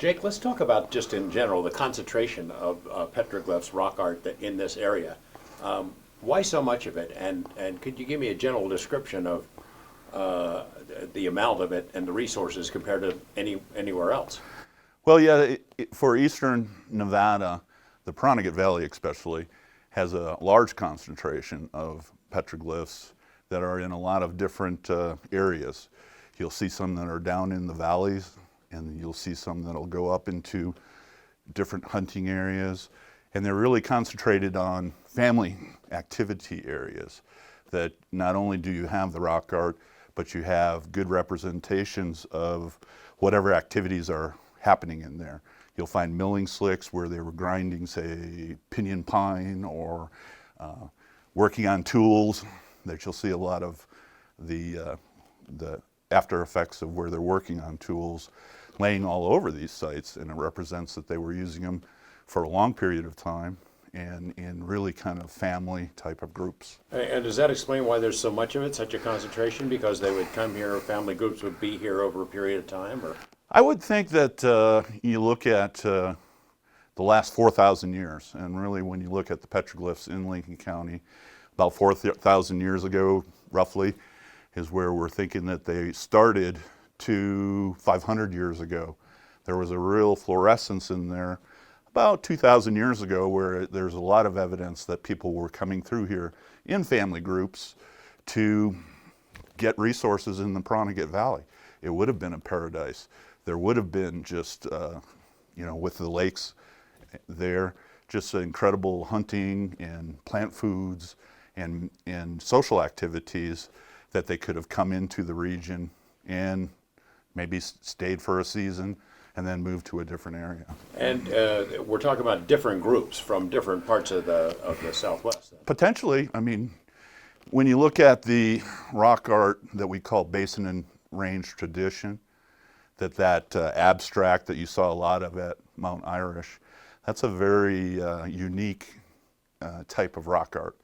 Jake, let's talk about just in general the concentration of petroglyphs, rock art in this area. Why so much of it? And could you give me a general description of the amount of it and the resources compared to anywhere else? Well, yeah, for eastern Nevada, the Petroglyph Valley especially, has a large concentration of petroglyphs that are in a lot of different areas. You'll see some that are down in the valleys, and you'll see some that'll go up into different hunting areas. And they're really concentrated on family activity areas, that not only do you have the rock art, but you have good representations of whatever activities are happening in there. You'll find milling slicks where they were grinding, say, pinyon pine, or working on tools, that you'll see a lot of the after effects of where they're working on tools laying all over these sites, and it represents that they were using them for a long period of time and in really kind of family type of groups. And does that explain why there's so much of it, such a concentration? Because they would come here, family groups would be here over a period of time, or? I would think that you look at the last 4,000 years, and really when you look at the petroglyphs in Lincoln County, about 4,000 years ago, roughly, is where we're thinking that they started to 500 years ago. There was a real fluorescence in there about 2,000 years ago, where there's a lot of evidence that people were coming through here in family groups to get resources in the Petroglyph Valley. It would have been a paradise. There would have been just, with the lakes there, just incredible hunting and plant foods and social activities that they could have come into the region and maybe stayed for a season and then moved to a different area. And we're talking about different groups from different parts of the Southwest. Potentially. I mean, when you look at the rock art that we call basin and range tradition, that abstract that you saw a lot of at Mount Irish, that's a very unique type of rock art.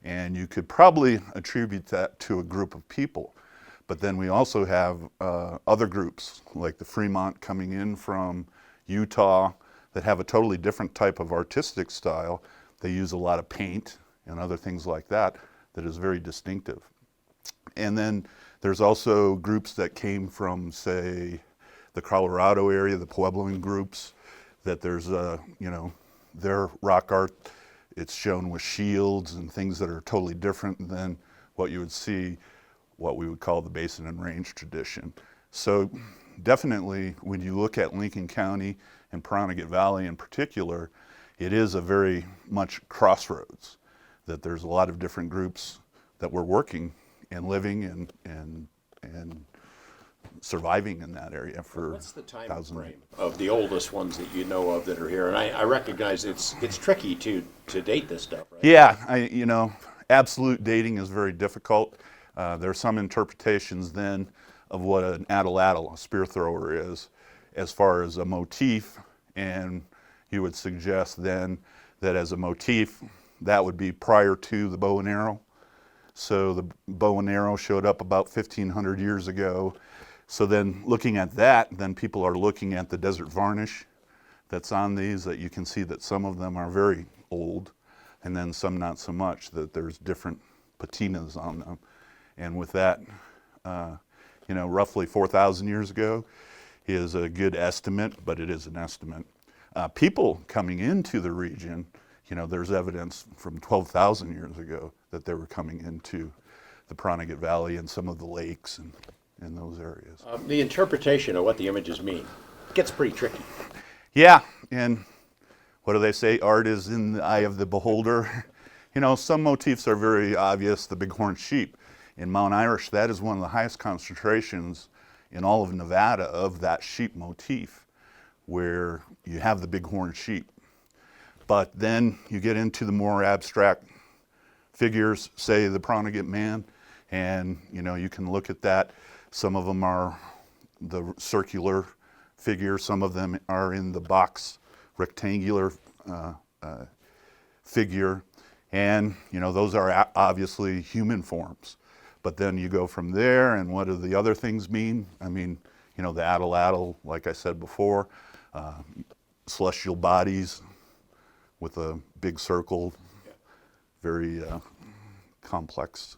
And you could probably attribute that to a group of people. But then we also have other groups, like the Fremont coming in from Utah, that have a totally different type of artistic style. They use a lot of paint and other things like that that is very distinctive. And then there's also groups that came from, say, the Colorado area, the Puebloan groups, that there's their rock art, it's shown with shields and things that are totally different than what you would see, what we would call the basin and range tradition. So definitely when you look at Lincoln County and Petroglyph Valley in particular, it is a very much crossroads, that there's a lot of different groups that were working and living and surviving in that area for What's the time frame of the oldest ones that you know of that are here? And I recognize it's tricky to date this stuff, right? Yeah, absolute dating is very difficult. There are some interpretations then of what an atlatl, a spear thrower, is, as far as a motif, and you would suggest then that as a motif, that would be prior to the bow and arrow. So the bow and arrow showed up about 1,500 years ago. So then looking at that, then people are looking at the desert varnish that's on these, that you can see that some of them are very old, and then some not so much, that there's different patinas on them. And with that, roughly 4,000 years ago is a good estimate, but it is an estimate. People coming into the region, there's evidence from 12,000 years ago that they were coming into the Petroglyph Valley and some of the lakes and in those areas. The interpretation of what the images mean gets pretty tricky. Yeah, and what do they say? Art is in the eye of the beholder. Some motifs are very obvious. The bighorn sheep in Mount Irish, that is one of the highest concentrations in all of Nevada of that sheep motif, where you have the bighorn sheep. But then you get into the more abstract figures, say the Petroglyph man, and you can look at that. Some of them are the circular figure, some of them are in the box rectangular figure, and those are obviously human forms. But then you go from there, and what do the other things mean? I mean, the atlatl, like I said before, celestial bodies with a big circle, very complex.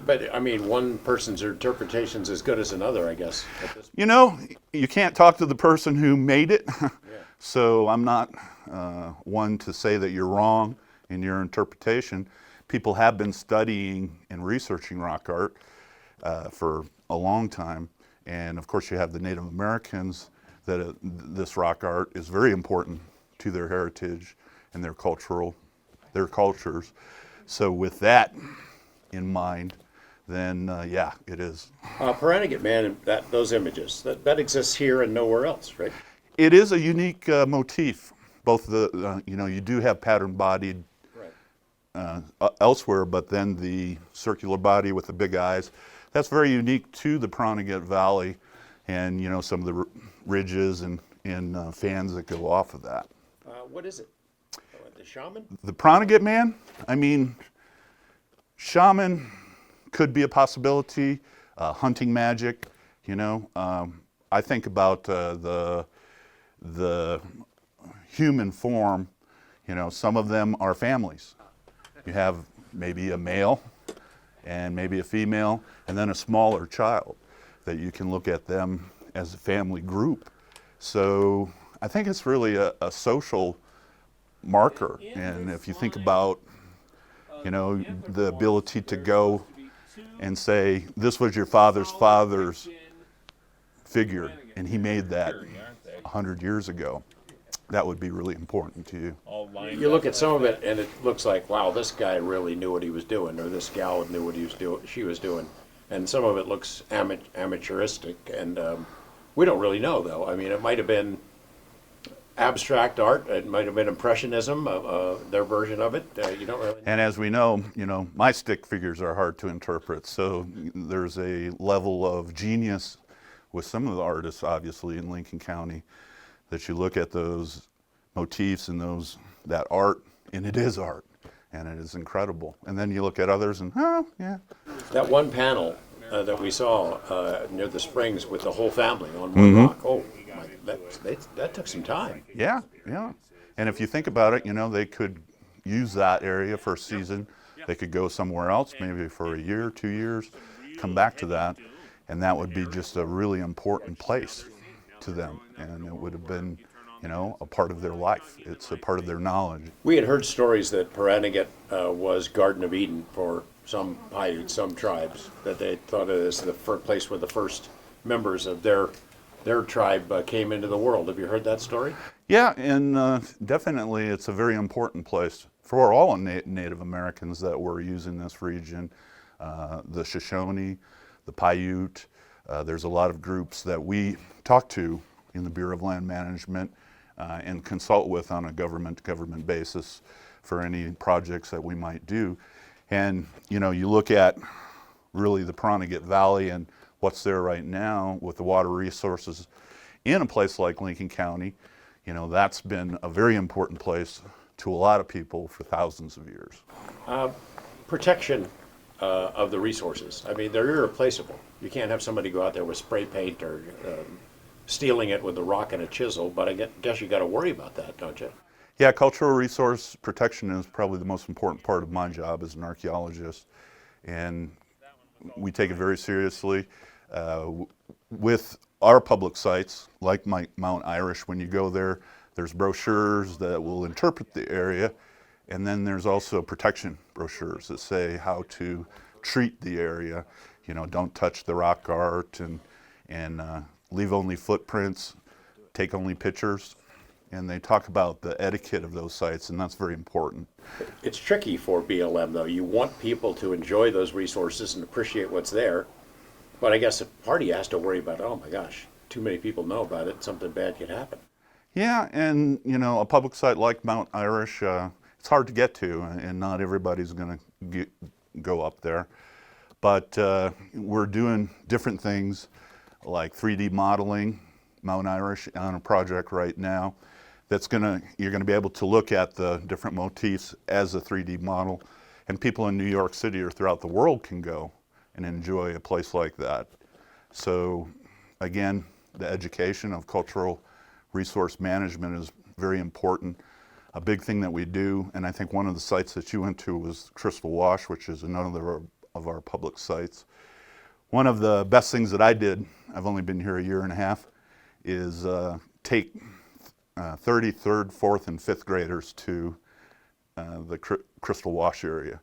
But, I mean, one person's interpretation's as good as another, I guess. At this You know, you can't talk to the person who made it, Yeah. so I'm not one to say that you're wrong in your interpretation. People have been studying and researching rock art for a long time, and of course you have the Native Americans that this rock art is very important to their heritage and their cultures. So with that in mind, then yeah, it is. Perenniget Man, those images, that exists here and nowhere else, right? It is a unique motif. Both the, you do have pattern-bodied Right. elsewhere, but then the circular body with the big eyes, that's very unique to the Perenniget Valley and, some of the ridges and fans that go off of that. What is it? The shaman? The Perenniget Man, I mean, shaman could be a possibility, hunting magic, I think about the human form, some of them are families. You have maybe a male and maybe a female and then a smaller child that you can look at them as a family group. So I think it's really a social marker. And if you think about, the ability to go and say, this was your father's figure, and he made that 100 years ago, that would be really important to you. You look at some of it and it looks like, wow, this guy really knew what he was doing, or this gal knew what she was doing. And some of it looks amateuristic, and we don't really know, though. I mean, it might have been abstract art, it might have been impressionism, their version of it. You don't really know. And as we know, my stick figures are hard to interpret, so there's a level of genius with some of the artists, obviously, in Lincoln County, that you look at those motifs and that art, and it is art, and it is incredible. And then you look at others and, oh, yeah. That one panel that we saw near the springs with the whole family on one rock, oh, that took some time. Yeah, yeah. And if you think about it, they could use that area for a season. They could go somewhere else, maybe for a year, 2 years, come back to that, and that would be just a really important place to them. And it would have been, a part of their life. It's a part of their knowledge. We had heard stories that Perenniget was Garden of Eden for some Paiutes, some tribes, that they thought it as the place where the first members of their tribe came into the world. Have you heard that story? Yeah, and definitely it's a very important place for all Native Americans that were using this region. The Shoshone, the Paiute, there's a lot of groups that we talk to in the Bureau of Land Management and consult with on a government basis for any projects that we might do. And you look at really the Perenniget Valley and what's there right now with the water resources in a place like Lincoln County, that's been a very important place to a lot of people for thousands of years. Protection of the resources. I mean, they're irreplaceable. You can't have somebody go out there with spray paint or stealing it with a rock and a chisel, but I guess you got to worry about that, don't you? Yeah, cultural resource protection is probably the most important part of my job as an archaeologist, and we take it very seriously. With our public sites, like Mount Irish, when you go there, there's brochures that will interpret the area, and then there's also protection brochures that say how to treat the area. Don't touch the rock art and leave only footprints, take only pictures. And they talk about the etiquette of those sites, and that's very important. It's tricky for BLM, though. You want people to enjoy those resources and appreciate what's there, but I guess a party has to worry about, oh my gosh, too many people know about it, something bad could happen. Yeah, and a public site like Mount Irish, it's hard to get to, and not everybody's going to go up there. But we're doing different things like 3D modeling Mount Irish on a project right now. You're gonna be able to look at the different motifs as a 3D model, and people in New York City or throughout the world can go and enjoy a place like that. So again, the education of cultural resource management is very important. A big thing that we do, and I think one of the sites that you went to was Crystal Wash, which is another of our public sites. One of the best things that I did, I've only been here a year and a half, is take 33rd, 4th, and 5th graders to the Crystal Wash area.